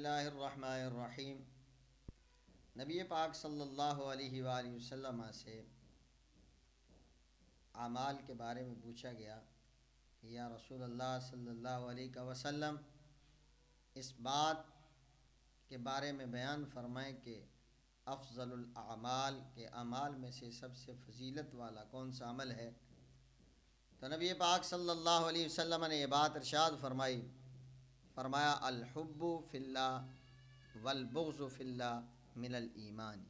اللہ الرحمن الرحیم۔ نبی پاک صلی اللہ علیہ وآلہ وسلم سے اعمال کے بارے میں پوچھا گیا کہ یا رسول اللہ صلی اللہ علیہ وسلم، اس بات کے بارے میں بیان فرمائیں کہ افضل الاعمال کے اعمال میں سے سب سے فضیلت والا کون سا عمل ہے؟ تو نبی پاک صلی اللہ علیہ وسلم نے یہ بات ارشاد فرمایا الحب فی اللہ والبغض فی اللہ من الایمان۔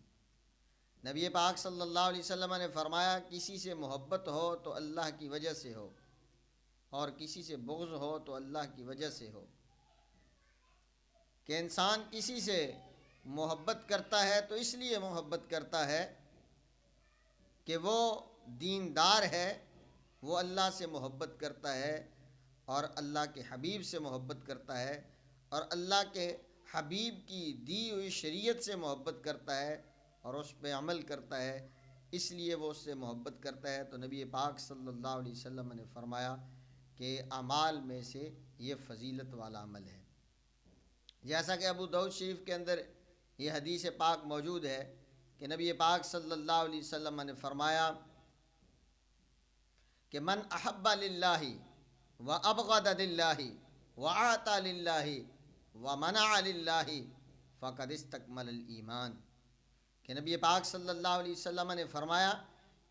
نبی پاک صلی اللہ علیہ وسلم نے فرمایا کسی سے محبت ہو تو اللہ کی وجہ سے ہو، اور کسی سے بغض ہو تو اللہ کی وجہ سے ہو۔ کہ انسان کسی سے محبت کرتا ہے تو اس لیے محبت کرتا ہے کہ وہ دیندار ہے، وہ اللہ سے محبت کرتا ہے اور اللہ کے حبیب سے محبت کرتا ہے، اور اللہ کے حبیب کی دی ہوئی شریعت سے محبت کرتا ہے اور اس پہ عمل کرتا ہے، اس لیے وہ اس سے محبت کرتا ہے۔ تو نبی پاک صلی اللہ علیہ وسلم نے فرمایا کہ اعمال میں سے یہ فضیلت والا عمل ہے۔ جیسا کہ ابو داؤد شریف کے اندر یہ حدیث پاک موجود ہے کہ نبی پاک صلی اللہ علیہ وسلم نے فرمایا کہ من احب للہ و ابغض للہ و اعطى للہ و منع للہ فقد استکمل الایمان۔ کہ نبی پاک صلی اللہ علیہ وسلم نے فرمایا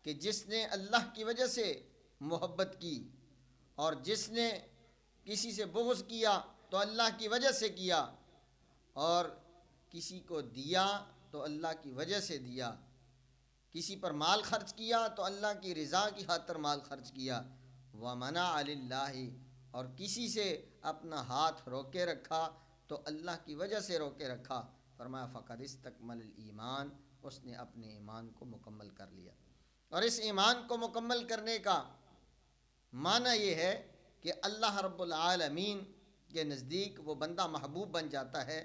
کہ جس نے اللہ کی وجہ سے محبت کی اور جس نے کسی سے بغض کیا تو اللہ کی وجہ سے کیا، اور کسی کو دیا تو اللہ کی وجہ سے دیا، کسی پر مال خرچ کیا تو اللہ کی رضا کی خاطر مال خرچ کیا، ومنع للہ، اور کسی سے اپنا ہاتھ روکے رکھا تو اللہ کی وجہ سے روکے رکھا، فرمایا فقد استکمل الایمان، اس نے اپنے ایمان کو مکمل کر لیا۔ اور اس ایمان کو مکمل کرنے کا معنی یہ ہے کہ اللہ رب العالمین کے نزدیک وہ بندہ محبوب بن جاتا ہے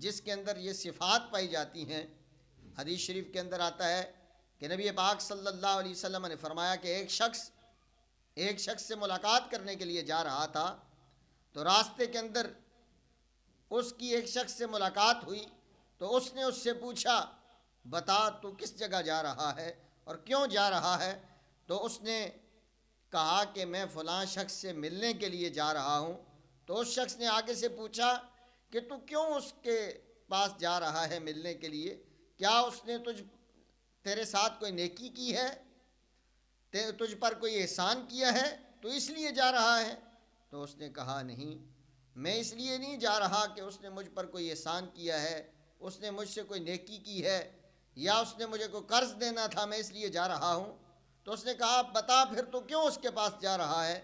جس کے اندر یہ صفات پائی جاتی ہیں۔ حدیث شریف کے اندر آتا ہے کہ نبی پاک صلی اللہ علیہ وسلم نے فرمایا کہ ایک شخص سے ملاقات کرنے کے لیے جا رہا تھا، تو راستے کے اندر اس کی ایک شخص سے ملاقات ہوئی تو اس نے اس سے پوچھا بتا تو کس جگہ جا رہا ہے اور کیوں جا رہا ہے؟ تو اس نے کہا کہ میں فلاں شخص سے ملنے کے لیے جا رہا ہوں۔ تو اس شخص نے آگے سے پوچھا کہ تو کیوں اس کے پاس جا رہا ہے ملنے کے لیے؟ کیا اس نے تیرے ساتھ کوئی نیکی کی ہے؟ تجھ پر کوئی احسان کیا ہے تو اس لیے جا رہا ہے؟ تو اس نے کہا نہیں، میں اس لیے نہیں جا رہا کہ اس نے مجھ پر کوئی احسان کیا ہے، اس نے مجھ سے کوئی نیکی کی ہے، یا اس نے مجھے کوئی قرض دینا تھا، میں اس لیے جا رہا ہوں۔ تو اس نے کہا بتا پھر تو کیوں اس کے پاس جا رہا ہے؟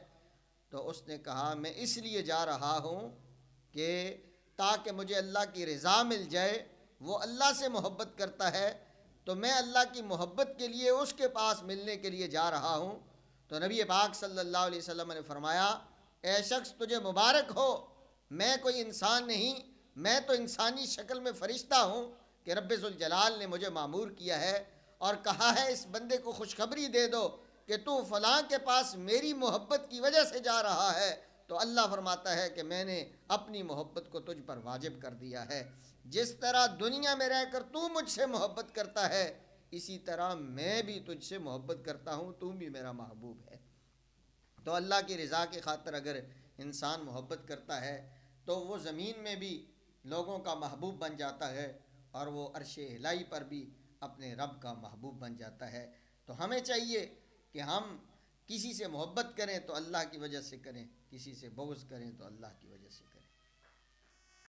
تو اس نے کہا میں اس لیے جا رہا ہوں کہ تاکہ مجھے اللہ کی رضا مل جائے، وہ اللہ سے محبت کرتا ہے تو میں اللہ کی محبت کے لیے اس کے پاس ملنے کے لیے جا رہا ہوں۔ تو نبی پاک صلی اللہ علیہ وسلم نے فرمایا اے شخص تجھے مبارک ہو، میں کوئی انسان نہیں، میں تو انسانی شکل میں فرشتہ ہوں کہ رب ذوالجلال نے مجھے مامور کیا ہے اور کہا ہے اس بندے کو خوشخبری دے دو کہ تو فلاں کے پاس میری محبت کی وجہ سے جا رہا ہے۔ تو اللہ فرماتا ہے کہ میں نے اپنی محبت کو تجھ پر واجب کر دیا ہے۔ جس طرح دنیا میں رہ کر تو مجھ سے محبت کرتا ہے، اسی طرح میں بھی تجھ سے محبت کرتا ہوں، تو بھی میرا محبوب ہے۔ تو اللہ کی رضا کی خاطر اگر انسان محبت کرتا ہے تو وہ زمین میں بھی لوگوں کا محبوب بن جاتا ہے اور وہ عرش الہی پر بھی اپنے رب کا محبوب بن جاتا ہے۔ تو ہمیں چاہیے کہ ہم کسی سے محبت کریں تو اللہ کی وجہ سے کریں، کسی سے بغض کریں تو اللہ کی وجہ سے کریں۔